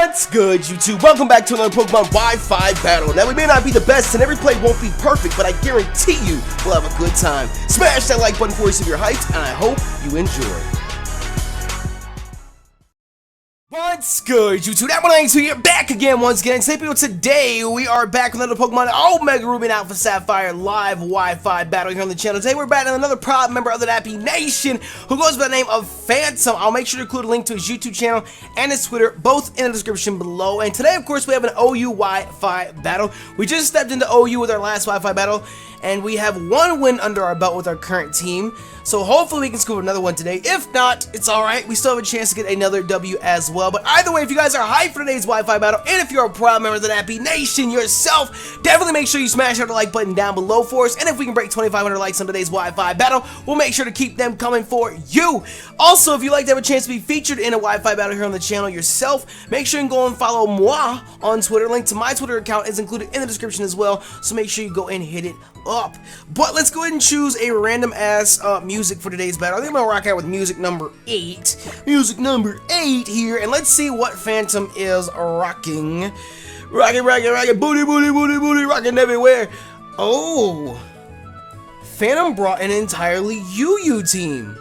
What's good, YouTube? Welcome back to another Pokemon Wi-Fi battle. Now, we may not be the best and every play won't be perfect, but I guarantee you we'll have a good time. Smash that like button for us if you're hyped, and I hope you enjoy. What's good, YouTube? That one ain't here, back again once again. Today we are back with another Pokemon Omega Ruby and Alpha Sapphire live Wi-Fi battle here on the channel. Today we're battling another proud member of the Nappy Nation who goes by the name of Phantom. I'll make sure to include a link to his YouTube channel and his Twitter, both in the description below. And today, of course, we have an OU Wi-Fi battle. We just stepped into OU with our last Wi-Fi battle, and we have one win under our belt with our current team. So hopefully we can scoop another one today. If not, it's alright. We still have a chance to get another W as well. But either way, if you guys are hyped for today's Wi-Fi battle, and if you're a proud member of the Nappy Nation yourself, definitely make sure you smash that like button down below for us. And if we can break 2,500 likes on today's Wi-Fi battle, we'll make sure to keep them coming for you. Also, if you'd like to have a chance to be featured in a Wi-Fi battle here on the channel yourself, make sure you can go and follow moi on Twitter. Link to my Twitter account is included in the description as well. So make sure you go and hit it up. But let's go ahead and choose a random ass music for today's battle. I think I'm gonna rock out with music number 8. Music number 8 here, and let's see what Phantom is rocking. Rocking, booty, booty, booty, booty, rocking everywhere. Oh, Phantom brought an entirely UU team.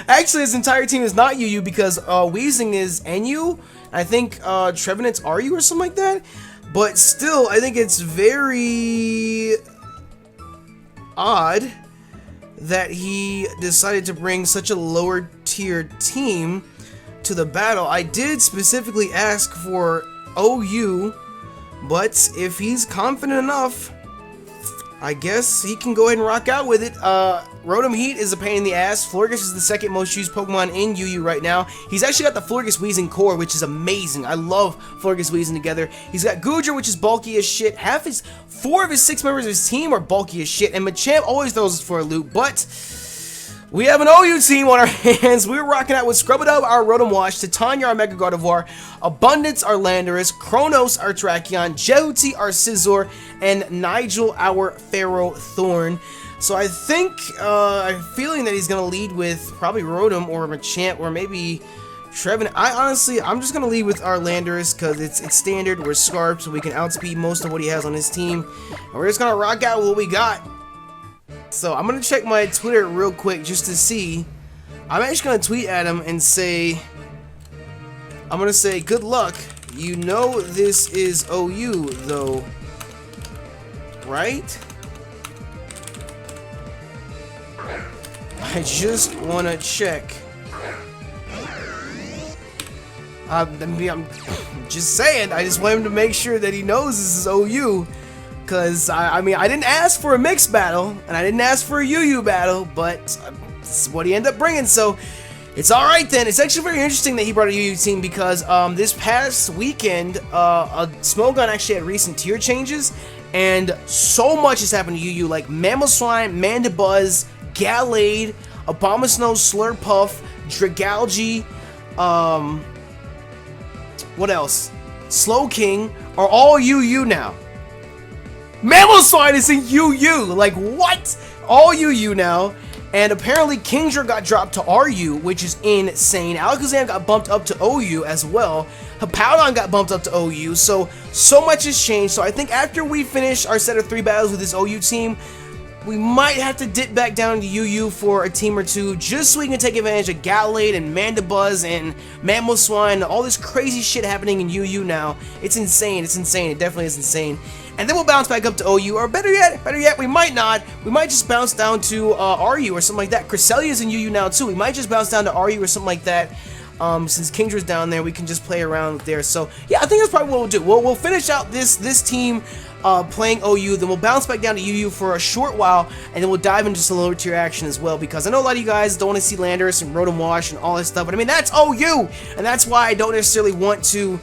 Actually, his entire team is not UU because Weezing is NU. I think Trevenant's RU or something like that. But still, I think it's very odd that he decided to bring such a lower tier team to the battle. I did specifically ask for OU, but if he's confident enough, I guess he can go ahead and rock out with it. Rotom Heat is a pain in the ass. Florges is the second most used Pokemon in UU right now. He's actually got the Florges Weezing core, which is amazing. I love Florges Weezing together. He's got Goodra, which is bulky as shit. 4 of his 6 members of his team are bulky as shit, and Machamp always throws us for a loop, but we have an OU team on our hands. We're rocking out with Scrubadub, our Rotom Wash, Titania, our Mega Gardevoir, Abundance, our Landorus, Kronos, our Tracheon, Jehuti, our Scizor, and Nigel, our Pharaoh Thorn. So I think, I'm feeling that he's going to lead with probably Rotom or Machamp or maybe Trevenant. I'm just going to lead with our Landorus because it's standard. We're Scarf, so we can outspeed most of what he has on his team. And we're just going to rock out with what we got. So I'm going to check my Twitter real quick just to see. I'm actually going to tweet at him and say, I'm going to say, good luck. You know this is OU, though, right? I just want to check. I'm just saying, I just want him to make sure that he knows this is OU. Because, I mean, I didn't ask for a mixed battle, and I didn't ask for a UU battle, but it's what he ended up bringing, so it's alright then. It's actually very interesting that he brought a UU team because this past weekend, Smogon actually had recent tier changes, and so much has happened to UU, like Mamoswine, Mandibuzz, Gallade, Abomasnow, Slurpuff, Dragalge, what else? Slowking are all UU now. Mamoswine is in UU! Like, what? All UU now. And apparently Kingdra got dropped to RU, which is insane. Alakazam got bumped up to OU as well. Hippowdon got bumped up to OU. So much has changed. So I think after we finish our set of 3 battles with this OU team, we might have to dip back down to UU for a team or two, just so we can take advantage of Gallade and Mandibuzz and Mamoswine, all this crazy shit happening in UU now. It's insane, it's insane, it definitely is insane. And then we'll bounce back up to OU, or better yet, we might not. We might just bounce down to RU or something like that. Cresselia's in UU now too. We might just bounce down to RU or something like that. Since Kingdra's down there, we can just play around there. So yeah, I think that's probably what we'll do. We'll finish out this team playing OU, then we'll bounce back down to UU for a short while, and then we'll dive into some lower tier action as well, because I know a lot of you guys don't want to see Landorus and Rotom Wash and all this stuff, but I mean, that's OU, and that's why I don't necessarily want to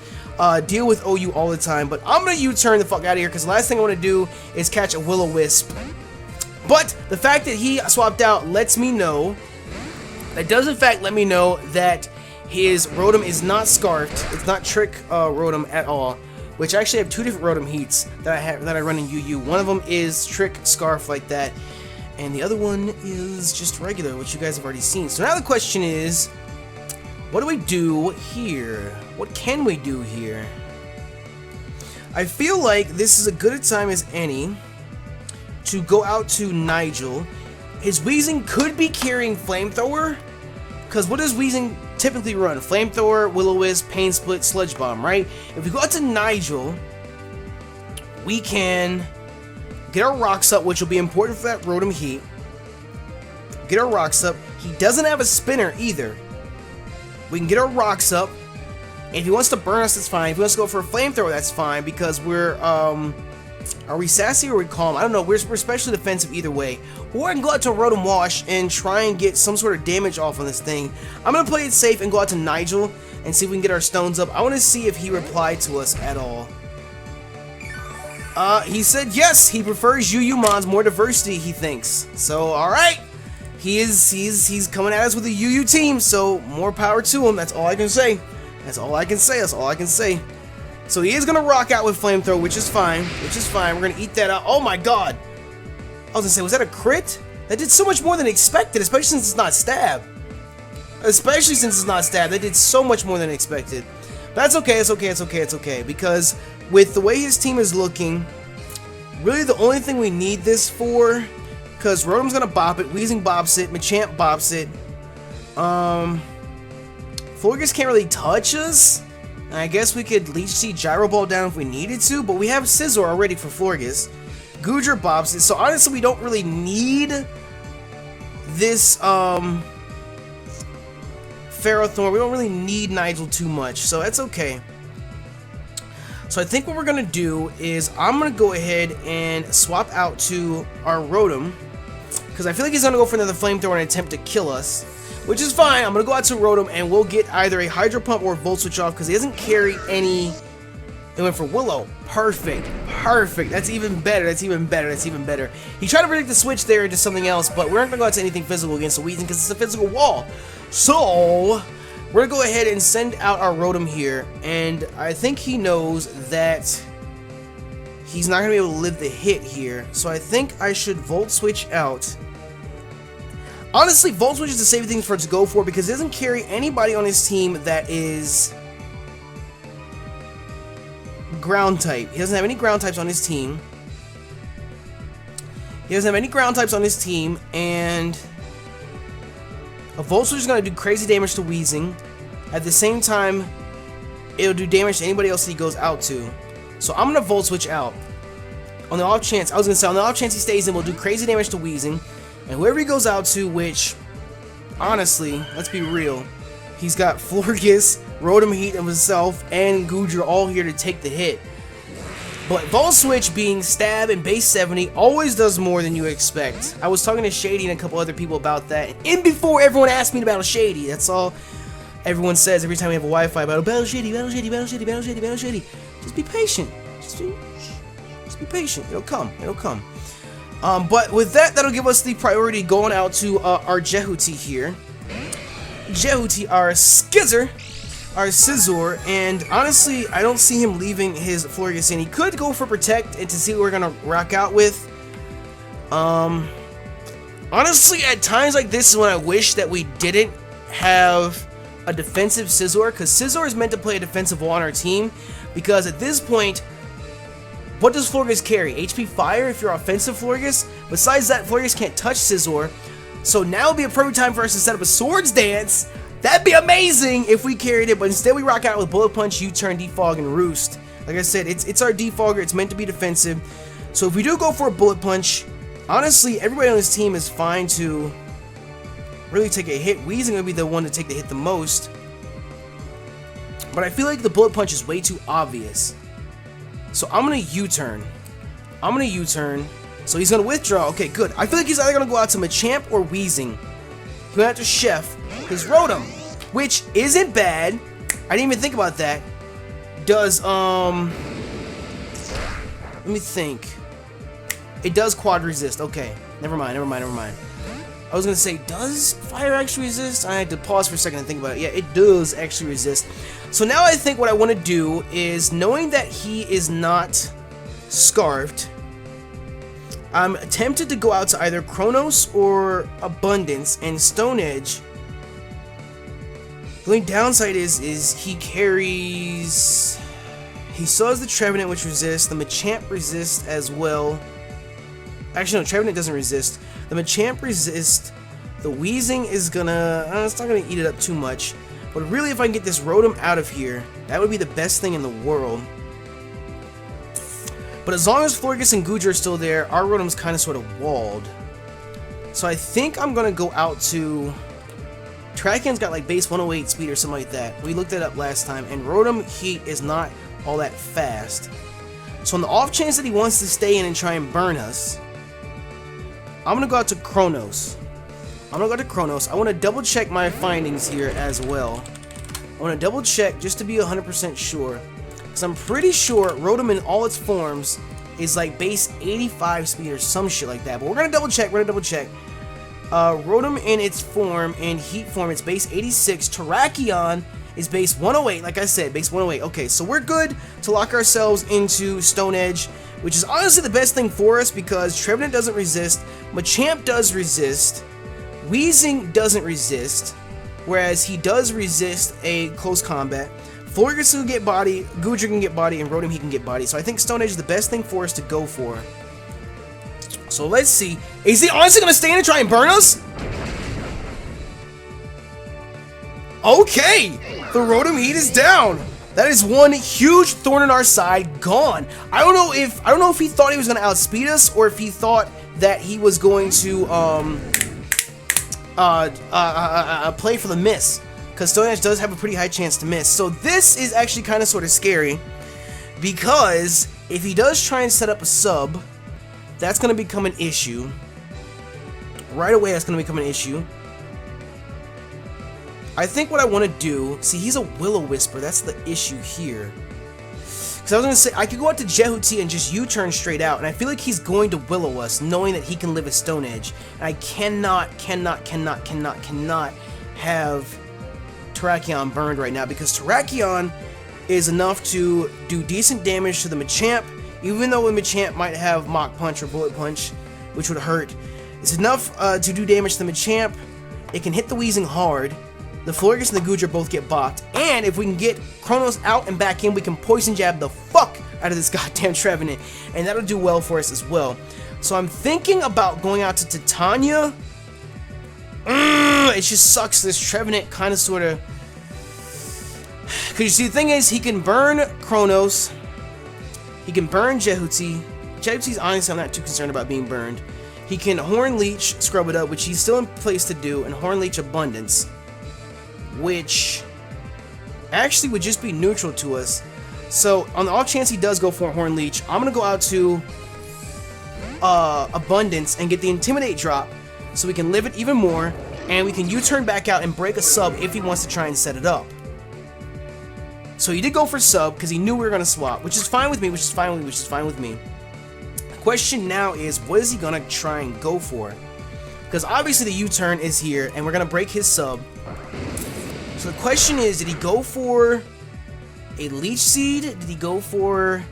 deal with OU all the time. But I'm gonna U-turn the fuck out of here, because the last thing I want to do is catch a Will-O-Wisp. But the fact that he swapped out lets me know, that does in fact let me know that his Rotom is not Scarfed. It's not Trick Rotom at all. Which I actually have 2 different Rotom Heats that I run in UU. One of them is Trick Scarf like that, and the other one is just regular, which you guys have already seen. So now the question is, what do we do here? What can we do here? I feel like this is as good a time as any to go out to Nigel. His Weezing could be carrying Flamethrower, because what does Weezing typically run? Flamethrower, Will-O-Wisp, Pain Split, Sludge Bomb, right? If we go out to Nigel, we can get our rocks up, which will be important for that Rotom Heat. Get our rocks up. He doesn't have a spinner either. We can get our rocks up. And if he wants to burn us, that's fine. If he wants to go for a Flamethrower, that's fine, because we're, are we sassy or are we calm? I don't know. We're especially defensive either way. Or I can go out to a Rotom Wash and try and get some sort of damage off on this thing. I'm going to play it safe and go out to Nigel and see if we can get our stones up. I want to see if he replied to us at all. He said yes, he prefers UU mons, more diversity, he thinks. So, alright. He's coming at us with a UU team, so more power to him. That's all I can say. That's all I can say. That's all I can say. So he is going to rock out with Flamethrower, which is fine. Which is fine. We're going to eat that out. Oh my god. I was going to say, was that a crit? That did so much more than expected, especially since it's not stab. Especially since it's not stab. That did so much more than expected. But that's okay. It's okay. It's okay. It's okay. Because with the way his team is looking, really the only thing we need this for, because Rotom's going to bop it, Weezing bops it, Machamp bops it. Florges can't really touch us. And I guess we could Leech Seed Gyro Ball down if we needed to, but we have Scizor already for Florges. Goodra bops it, so honestly we don't really need this Ferrothorn. We don't really need Nigel too much, so that's okay. So I think what we're gonna do is I'm gonna go ahead and swap out to our Rotom, because I feel like he's gonna go for another Flamethrower and attempt to kill us. Which is fine. I'm going to go out to Rotom and we'll get either a Hydro Pump or a Volt Switch off because he doesn't carry any. It went for Willow. Perfect. Perfect. That's even better. That's even better. That's even better. He tried to predict the switch there into something else, but we're not going to go out to anything physical against the Weezing because it's a physical wall. So, we're going to go ahead and send out our Rotom here, and I think he knows that he's not going to be able to live the hit here. So I think I should Volt Switch out. Honestly, Volt Switch is the safe thing for it to go for because it doesn't carry anybody on his team that is ground type. He doesn't have any ground types on his team. He doesn't have any ground types on his team, and a Volt Switch is going to do crazy damage to Weezing. At the same time, it'll do damage to anybody else that he goes out to. So I'm going to Volt Switch out. On the off chance, on the off chance he stays in, we'll do crazy damage to Weezing. And whoever he goes out to, which, honestly, let's be real, he's got Florges, Rotom Heat of himself, and Goodra all here to take the hit. But Volt Switch being stab and base 70 always does more than you expect. I was talking to Shady and a couple other people about that. And before everyone asked me to battle Shady, that's all everyone says every time we have a Wi-Fi battle. Battle Shady, battle Shady, battle Shady, battle Shady, battle Shady. Just be patient. Just be patient. It'll come. It'll come. But with that, that'll give us the priority going out to our Jehuti here. Jehuti, our Scizor, and honestly, I don't see him leaving his Florges in. He could go for Protect and to see what we're gonna rock out with. Honestly, at times like this is when I wish that we didn't have a defensive Scizor, because Scizor is meant to play a defensive wall on our team, because at this point, what does Florges carry? HP Fire if you're offensive Florges? Besides that, Florges can't touch Scizor. So now would be a perfect time for us to set up a Swords Dance. That'd be amazing if we carried it, but instead we rock out with Bullet Punch, U-Turn, Defog, and Roost. Like I said, it's our Defogger. It's meant to be defensive. So if we do go for a Bullet Punch, honestly, everybody on this team is fine to really take a hit. Weezing would be the one to take the hit the most. But I feel like the Bullet Punch is way too obvious. So I'm going to U-turn. So he's going to withdraw. Okay, good. I feel like he's either going to go out to Machamp or Weezing. He's going to have to Chef his Rotom, which isn't bad. I didn't even think about that. Does, let me think. It does Quad Resist. Okay, never mind. I was going to say, does Fire actually resist? I had to pause for a second and think about it. Yeah, it does actually resist. So now I think what I want to do is, knowing that he is not Scarfed, I'm tempted to go out to either Chronos or Abundance, and Stone Edge. The only downside is he carries... He still has the Trevenant, which resists. The Machamp resists as well. Actually, no, Trevenant doesn't resist. The Machamp resists. The Weezing is gonna... it's not gonna eat it up too much. But really, if I can get this Rotom out of here, that would be the best thing in the world. But as long as Florges and Goodra are still there, our Rotom's kind of sort of walled. So I think I'm gonna go out to... Terrakian's got like base 108 speed or something like that. We looked that up last time, and Rotom Heat is not all that fast. So on the off chance that he wants to stay in and try and burn us, I'm gonna go out to Chronos. I want to double check my findings here as well. I want to double check just to be 100% sure. Because I'm pretty sure Rotom in all its forms is like base 85 speed or some shit like that. But we're going to double check. Rotom in its form, in Heat form, it's base 86. Terrakion is base 108. Like I said, base 108. Okay, so we're good to lock ourselves into Stone Edge, which is honestly the best thing for us because Trevenant doesn't resist. Machamp does resist. Weezing doesn't resist, whereas he does resist a close combat. Florges can get body, Goodra can get body, and Rotom he can get body. So I think Stone Edge is the best thing for us to go for. So let's see. Is he honestly going to stay in and try and burn us? Okay, the Rotom Heat is down. That is one huge thorn in our side gone. I don't know if he thought he was going to outspeed us or if he thought that he was going to play for the miss, because Stone Edge does have a pretty high chance to miss. So this is actually kind of sort of scary, because if he does try and set up a sub, that's going to become an issue. Right away, that's going to become an issue. I think what I want to do, see, he's a Will-O-Wisper, that's the issue here. Because I was going to say, I could go out to Jehuti and just U-turn straight out, and I feel like he's going to Willow us, knowing that he can live a Stone Edge. And I cannot have Terrakion burned right now, because Terrakion is enough to do decent damage to the Machamp, even though the Machamp might have Mach Punch or Bullet Punch, which would hurt. It's enough to do damage to the Machamp. It can hit the Weezing hard. The Florges and the Goodra both get blocked, and if we can get Chronos out and back in, we can Poison Jab the fuck out of this goddamn Trevenant, and that'll do well for us as well. So I'm thinking about going out to Titania. It just sucks, this Trevenant kind of sort of... Because you see, the thing is, he can burn Chronos, he can burn Jehuti. Jehuti's honestly, I'm not too concerned about being burned. He can Horn Leech, scrub it up, which he's still in place to do, and Horn Leech Abundance, which actually would just be neutral to us. So on the off chance he does go for a Horn Leech, I'm gonna go out to Abundance and get the Intimidate drop, so we can live it even more, and we can U-turn back out and break a sub if he wants to try and set it up. So he did go for sub because he knew we were gonna swap, which is fine with me. The question now is, what is he gonna try and go for? Because obviously the U-turn is here, and we're gonna break his sub. So the question is, did he go for a Leech Seed? Did he go for...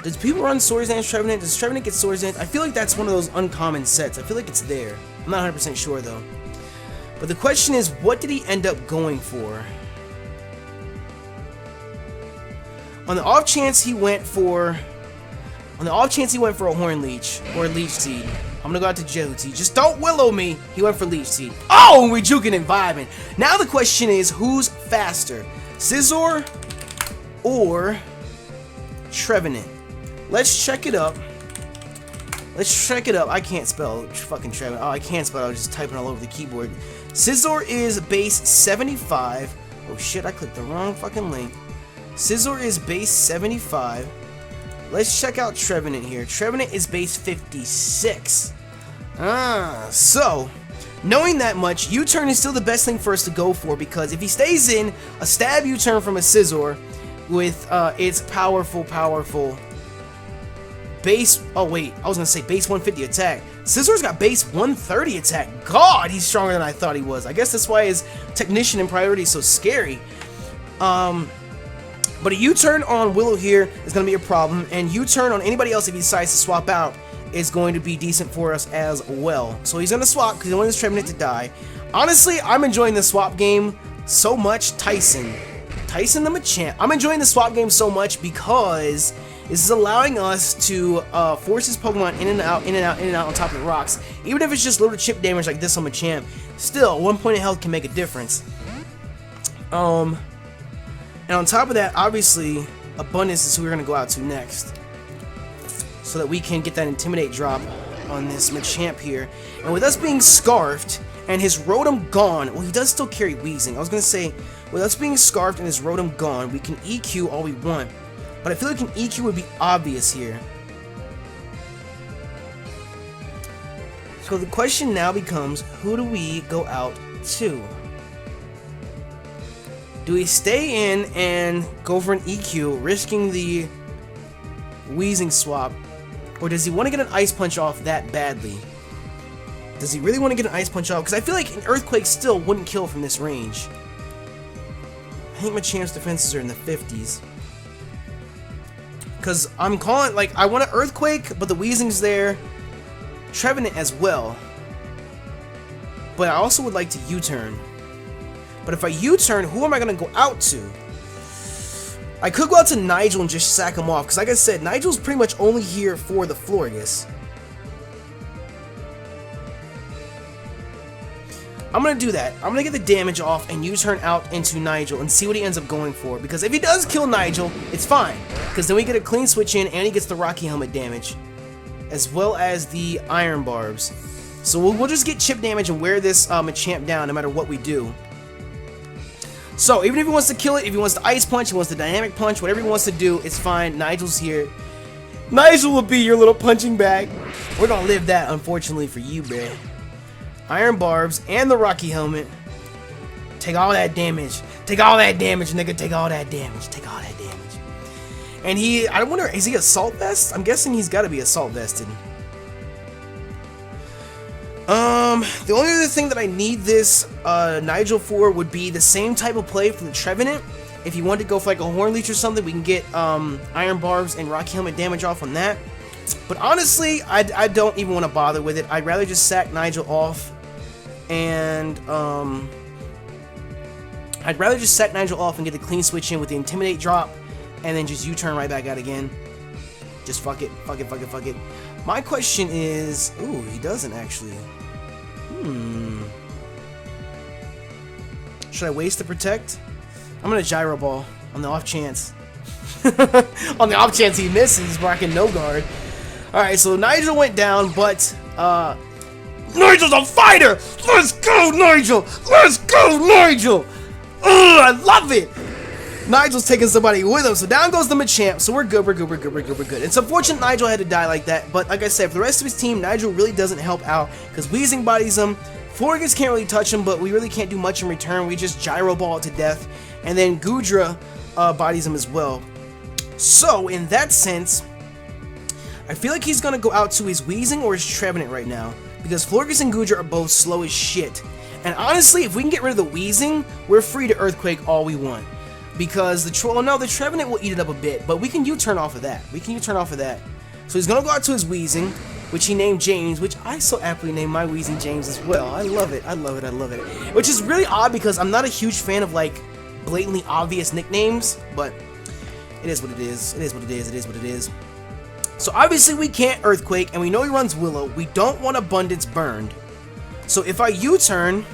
Does people run Swords Dance Trevenant? Does Trevenant get Swords Dance? I feel like that's one of those uncommon sets. I feel like it's there. I'm not 100% sure though. But the question is, what did he end up going for? On the off chance he went for... a Horn Leech or a Leech Seed, I'm gonna go out to Jehuti. Just don't Willow me. He went for Leech Seed. Oh, and we're juking and vibing. Now the question is, who's faster? Scizor or Trevenant? Let's check it up. I can't spell fucking Trevenant. Oh, I can't spell. I was just typing all over the keyboard. Scizor is base 75. Oh shit, I clicked the wrong fucking link. Scizor is base 75. Let's check out Trevenant here. Trevenant is base 56. So, knowing that much, U-turn is still the best thing for us to go for, because if he stays in, a stab U-turn from a Scizor with its powerful base... Oh wait, I was gonna say base 150 attack. Scizor's got base 130 attack. God, he's stronger than I thought he was. I guess that's why his Technician and Priority is so scary. But a U-turn on Willow here is going to be a problem, and U-turn on anybody else if he decides to swap out is going to be decent for us as well. So he's going to swap because he wants this Trevenant to die. Honestly, I'm enjoying the swap game so much. Tyson the Machamp. I'm enjoying the swap game so much because this is allowing us to force his Pokemon in and out, in and out, in and out on top of the rocks. Even if it's just little chip damage like this on Machamp, still 1 point of health can make a difference. And on top of that, obviously, Abundance is who we're going to go out to next, so that we can get that Intimidate drop on this Machamp here. And with us being Scarfed and his Rotom gone, well, he does still carry Wheezing. I was going to say, with us being Scarfed and his Rotom gone, we can EQ all we want. But I feel like an EQ would be obvious here. So the question now becomes, who do we go out to? Do we stay in and go for an EQ, risking the Wheezing swap? Or does he want to get an Ice Punch off that badly? Does he really want to get an Ice Punch off? Because I feel like an Earthquake still wouldn't kill from this range. I think Machamp's defenses are in the 50s. Because I'm calling, like, I want an Earthquake, but the Wheezing's there. Trevenant as well. But I also would like to U-turn. But if I U-turn, who am I going to go out to? I could go out to Nigel and just sack him off. Because like I said, Nigel's pretty much only here for the Florges. I'm going to do that. I'm going to get the damage off and U-turn out into Nigel and see what he ends up going for. Because if he does kill Nigel, it's fine. Because then we get a clean switch in and he gets the Rocky Helmet damage. As well as the Iron Barbs. So we'll just get chip damage and wear this Machamp down no matter what we do. So even if he wants to kill it, if he wants to Ice Punch, he wants to Dynamic Punch, whatever he wants to do, it's fine. Nigel's here. Nigel will be your little punching bag. We're going to live that, unfortunately, for you, bruh. Iron Barbs and the Rocky Helmet. Take all that damage. Take all that damage, nigga. Take all that damage. Take all that damage. And I wonder, is he Assault Vest? I'm guessing he's got to be Assault Vested. The only other thing that I need this Nigel for would be the same type of play for the Trevenant. If you want to go for like a Horn Leech or something, we can get Iron Barbs and Rocky Helmet damage off on that. But honestly, I don't even want to bother with it. I'd rather just sack Nigel off. And, I'd rather just sack Nigel off and get the clean switch in with the Intimidate drop. And then just U-turn right back out again. Just fuck it. Fuck it, fuck it, fuck it. My question is... Ooh, he doesn't actually. Should I waste the Protect? I'm gonna Gyro Ball on the off chance. On the off chance he misses, where I can no guard. Alright, so Nigel went down, but Nigel's a fighter! Let's go, Nigel! Let's go, Nigel! Ugh, I love it! Nigel's taking somebody with him, so down goes the Machamp, so we're good, we're good, we're good, we're good, we're good. It's unfortunate Nigel had to die like that, but like I said, for the rest of his team, Nigel really doesn't help out, because Wheezing bodies him, Florges can't really touch him, but we really can't do much in return. We just Gyro Ball it to death, and then Goodra bodies him as well. So, in that sense, I feel like he's going to go out to his Wheezing or his Trevenant right now, because Florges and Goodra are both slow as shit. And honestly, if we can get rid of the Wheezing, we're free to Earthquake all we want. Because the Trevenant will eat it up a bit, but we can U-turn off of that. We can U-turn off of that. So he's going to go out to his Wheezing, which he named James, which I so aptly named my Wheezing James as well. I love it, I love it, I love it. Which is really odd because I'm not a huge fan of, like, blatantly obvious nicknames, but it is what it is. It is what it is, it is what it is. So obviously we can't Earthquake, and we know he runs Willow. We don't want Abundance burned. So if I U-turn,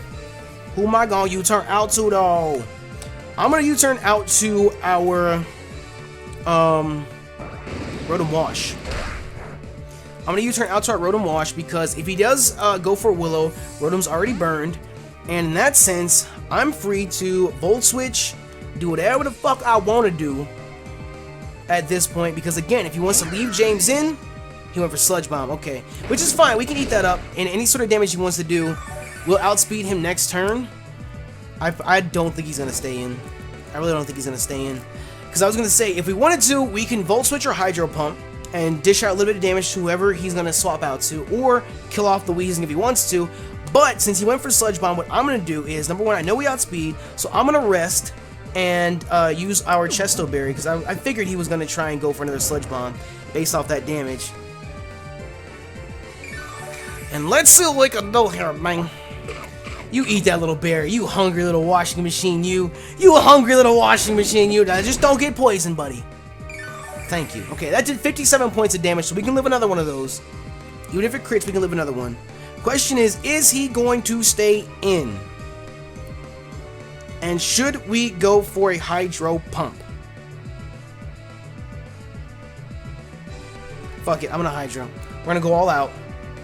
who am I going to U-turn out to, though? I'm going to U-turn out to our Rotom Wash. I'm going to U-turn out to our Rotom Wash because if he does go for Willow, Rotom's already burned. And in that sense, I'm free to Volt Switch, do whatever the fuck I want to do at this point. Because again, if he wants to leave James in, he went for Sludge Bomb. Okay, which is fine. We can eat that up. And any sort of damage he wants to do, we'll outspeed him next turn. I don't think he's going to stay in. I really don't think he's going to stay in. Because I was going to say, if we wanted to, we can Volt Switch or Hydro Pump and dish out a little bit of damage to whoever he's going to swap out to, or kill off the Wheezing if he wants to. But since he went for Sludge Bomb, what I'm going to do is, number one, I know we outspeed, so I'm going to rest and use our Chesto Berry, because I figured he was going to try and go for another Sludge Bomb based off that damage. And let's see like a no here, man. You eat that little berry, you hungry little washing machine, you hungry little washing machine, you. Now just don't get poisoned, buddy. Thank you. Okay, that did 57 points of damage, so we can live another one of those. Even if it crits, we can live another one. Question is he going to stay in? And should we go for a hydro pump? Fuck it, I'm gonna hydro. We're gonna go all out.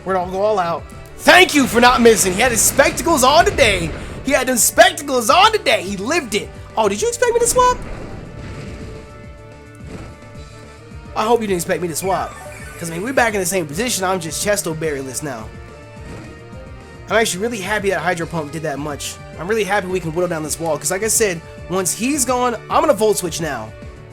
We're gonna go all out. Thank you for not missing. He had his spectacles on today. He had them spectacles on today. He lived it. Oh, did you expect me to swap? I hope you didn't expect me to swap. Because, I mean, we're back in the same position. I'm just Chesto Berryless now. I'm actually really happy that Hydro Pump did that much. I'm really happy we can whittle down this wall. Because, like I said, once he's gone, I'm going to Volt Switch now.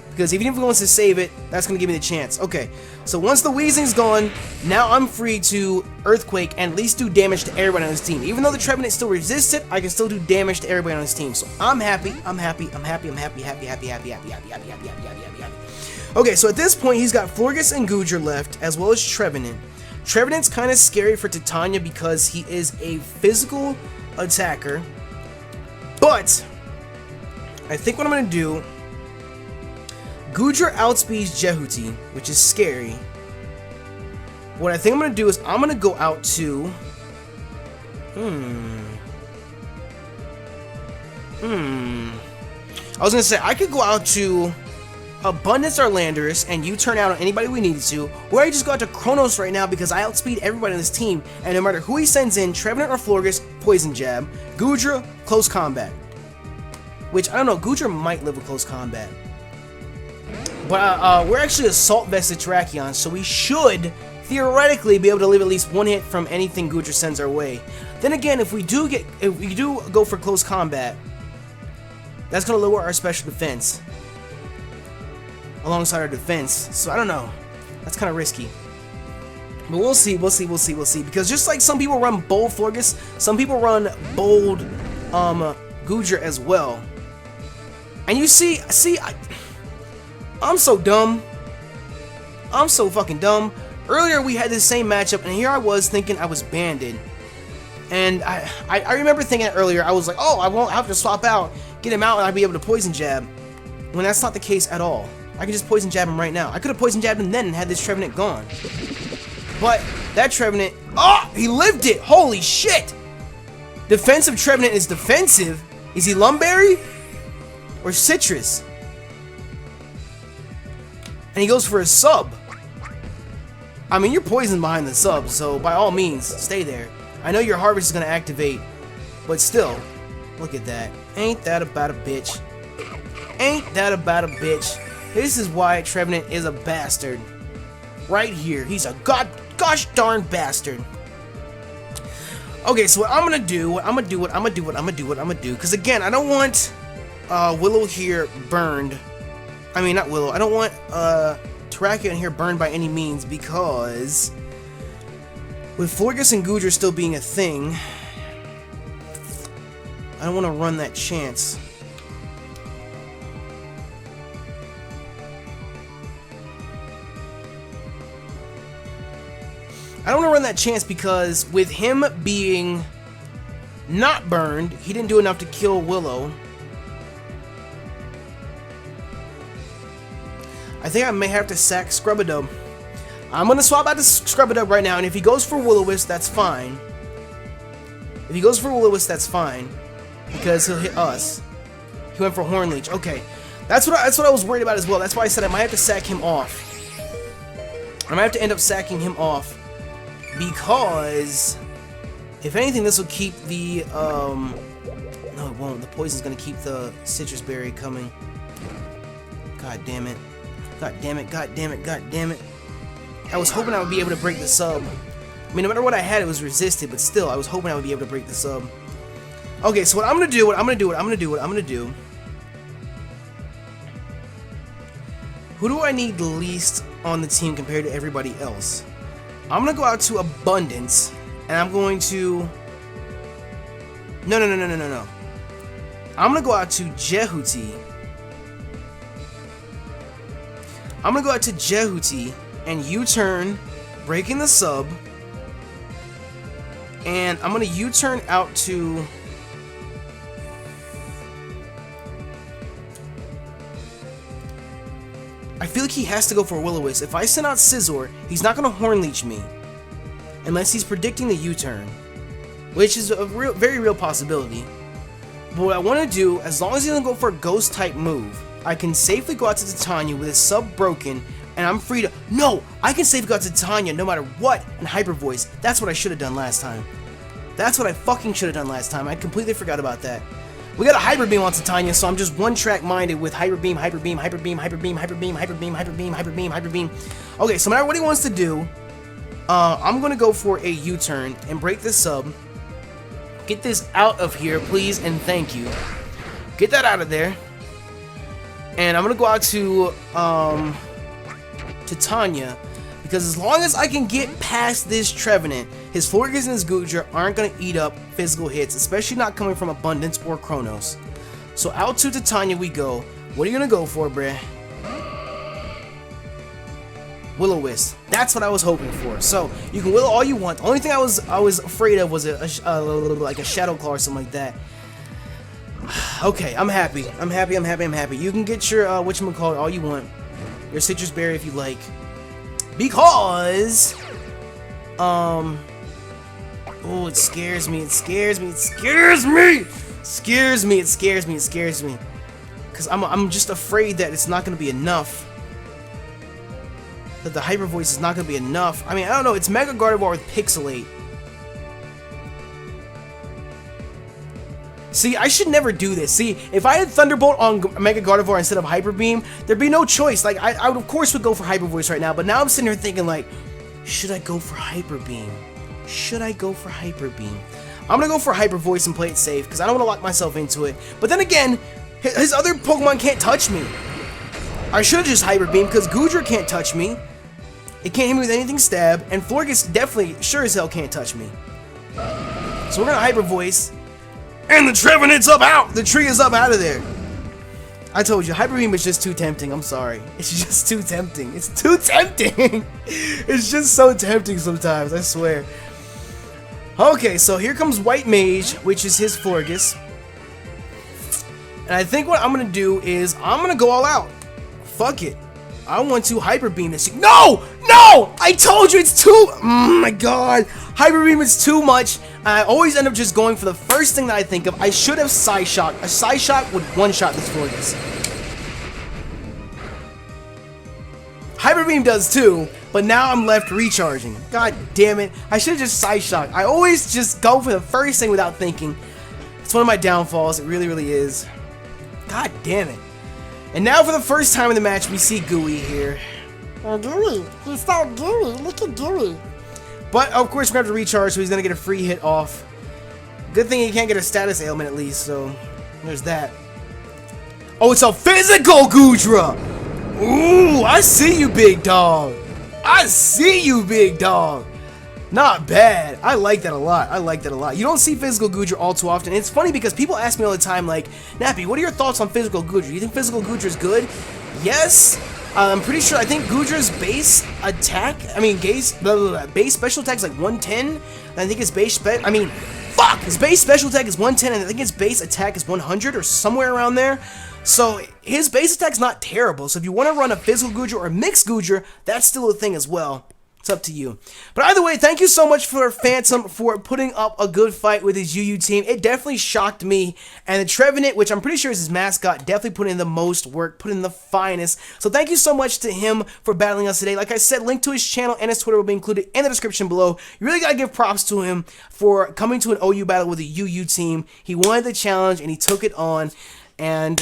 Because even if he wants to save it, that's going to give me the chance. Okay, so once the Weezing's gone, now I'm free to Earthquake and at least do damage to everybody on his team. Even though the Trevenant still resists it, I can still do damage to everybody on his team. So I'm happy, I'm happy, I'm happy, I'm happy, happy, happy, happy, happy, happy, happy, happy, happy, happy, happy. Okay, so at this point, he's got Florges and Goodra left, as well as Trevenant. Trevenant's kind of scary for Titania because he is a physical attacker. But I think what I'm going to do... Goodra outspeeds Jehuti, which is scary. What I think I'm going to do is I'm going to go out to... I was going to say, I could go out to Abundance or Landorus, and you turn out on anybody we needed to. Or I just go out to Kronos right now because I outspeed everybody on this team. And no matter who he sends in, Trevenant or Florges, Poison Jab. Goodra, Close Combat. Which, I don't know, Goodra might live with Close Combat. But we're actually Assault Vested Terrakion, so we should theoretically be able to leave at least one hit from anything Goodra sends our way. Then again, if we do go for close combat, that's gonna lower our special defense alongside our defense. So I don't know. That's kind of risky. But we'll see, we'll see, we'll see, we'll see. Because just like some people run bold Florges, some people run bold Goodra as well. And you see, I'm so dumb. I'm so fucking dumb. Earlier we had this same matchup, and here I was thinking I was banded. And I remember thinking earlier, I was like, oh, I won't have to swap out, get him out, and I'd be able to poison jab. When that's not the case at all. I can just poison jab him right now. I could have poison jabbed him then and had this Trevenant gone. But that Trevenant, oh, he lived it. Holy shit. Defensive Trevenant is defensive. Is he Lumberry or Citrus? And he goes for a sub. I mean, you're poisoned behind the sub, so by all means, stay there. I know your harvest is going to activate, but still, look at that. Ain't that about a bitch? Ain't that about a bitch? This is why Trevenant is a bastard. Right here. He's a gosh darn bastard. Okay, so what I'm going to do, because again, I don't want Willow here burned. I mean, not Willow. I don't want Terrakion here burned by any means, because with Florges and Goodra still being a thing, I don't want to run that chance. I don't want to run that chance because with him being not burned, he didn't do enough to kill Willow. I think I may have to sack Scrubadub. I'm going to swap out to Scrubadub right now, and if he goes for Will-O-Wisp, that's fine. If he goes for Will-O-Wisp, that's fine, because he'll hit us. He went for Hornleech. Okay, that's what I was worried about as well. That's why I said I might have to sack him off. I might have to end up sacking him off, because if anything, this will keep the no, it won't. The poison's going to keep the Citrus Berry coming. God damn it. God damn it, god damn it, god damn it. I was hoping I would be able to break the sub. I mean, no matter what I had, it was resisted, but still, I was hoping I would be able to break the sub. Okay, so what I'm gonna do, who do I need least on the team compared to everybody else? I'm gonna go out to Abundance, and I'm going to... No. I'm gonna go out to Jehuti. I'm gonna go out to Jehuti and U-turn, breaking the sub. And I'm gonna U-turn out to... I feel like he has to go for a Will-O-Wisp. If I send out Scizor, he's not gonna Horn Leech me. Unless he's predicting the U-turn. Which is a very real possibility. But what I want to do, as long as he doesn't go for a Ghost type move, I can safely go out to Titania with his sub broken, and I'm free to... No! I can safely go out to Titania no matter what, and Hyper Voice. That's what I should have done last time. That's what I fucking should have done last time. I completely forgot about that. We got a Hyper Beam on Titania, so I'm just one-track minded with Hyper Beam, Hyper Beam, Hyper Beam, Hyper Beam, Hyper Beam, Hyper Beam, Hyper Beam, Hyper Beam, Hyper Beam. Okay, so no matter what he wants to do, I'm gonna go for a U-turn and break this sub. Get this out of here, please, and thank you. Get that out of there. And I'm gonna go out to Titania, because as long as I can get past this Trevenant, his Florges and his Goodra aren't gonna eat up physical hits, especially not coming from Abundance or Chronos. So out to Titania we go. What are you gonna go for, bruh? Will-O-Wisp. That's what I was hoping for. So you can will all you want. The only thing I was afraid of was like a Shadow Claw or something like that. Okay, I'm happy. I'm happy. You can get your whatchamacallit all you want. Your Citrus Berry if you like. Because oh, it scares me. Cause I'm just afraid that it's not gonna be enough. That the Hyper Voice is not gonna be enough. I mean, I don't know. It's Mega Gardevoir with Pixelate. See, I should never do this. See, if I had Thunderbolt on Mega Gardevoir instead of Hyper Beam, there'd be no choice. Like, I would, of course, would go for Hyper Voice right now, but now I'm sitting here thinking, like, should I go for Hyper Beam? I'm gonna go for Hyper Voice and play it safe, because I don't want to lock myself into it. But then again, his other Pokemon can't touch me. I should have just Hyper Beam, because Goodra can't touch me. It can't hit me with anything stab, and Florges definitely, sure as hell, can't touch me. So we're gonna Hyper Voice. And the Trevenant's up out! The tree is up out of there. I told you, Hyper Beam is just too tempting. I'm sorry. It's just too tempting. It's too tempting! It's just so tempting sometimes, I swear. Okay, so here comes White Mage, which is his Florges. And I think what I'm gonna do is, I'm gonna go all out. Fuck it. I want to Hyper Beam this thing. No! No! I told you it's too... Oh my god. Hyper Beam is too much. I always end up just going for the first thing that I think of. I should have Psyshock. A Psyshock would one-shot this Florges. Hyper Beam does too, but now I'm left recharging. God damn it. I should have just Psyshock. I always just go for the first thing without thinking. It's one of my downfalls. It really, really is. God damn it. And now for the first time in the match, we see Gooey here. Oh, Gooey. He's so gooey. Look at Gooey. But, of course, we're going to have to recharge, so he's going to get a free hit off. Good thing he can't get a status ailment, at least, so there's that. Oh, it's a physical Goodra! Ooh, I see you, big dog. Not bad. I like that a lot. You don't see physical Goodra all too often. It's funny because people ask me all the time, like, Nappy, what are your thoughts on physical Goodra? You think physical Goodra is good? Yes. I'm pretty sure. I think Goodra's base attack. I mean, base special attack is like 110. And I think his base his base special attack is 110, and I think his base attack is 100 or somewhere around there. So his base attack's not terrible. So if you want to run a physical Goodra or a mixed Goodra, that's still a thing as well. It's up to you. But either way, thank you so much for Phantom for putting up a good fight with his UU team. It definitely shocked me. And the Trevenant, which I'm pretty sure is his mascot, definitely put in the most work, put in the finest. So thank you so much to him for battling us today. Like I said, link to his channel and his Twitter will be included in the description below. You really gotta give props to him for coming to an OU battle with a UU team. He wanted the challenge and he took it on. And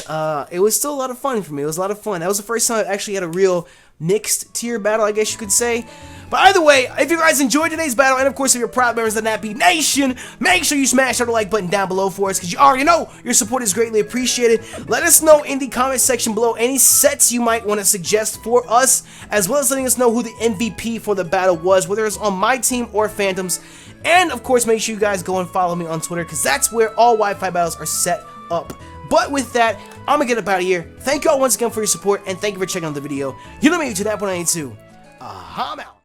it was still a lot of fun for me. It was a lot of fun. That was the first time I actually had a real mixed tier battle, I guess you could say. But either way, if you guys enjoyed today's battle, and of course if you're proud members of the Nappy Nation, make sure you smash that like button down below for us, because you already know your support is greatly appreciated. Let us know in the comment section below any sets you might want to suggest for us, as well as letting us know who the MVP for the battle was, whether it's on my team or Phantom's. And of course, make sure you guys go and follow me on Twitter, because that's where all Wi-Fi battles are set up. But with that, I'm gonna get up out of here. Thank you all once again for your support, and thank you for checking out the video. You know me to that 192. I'm out.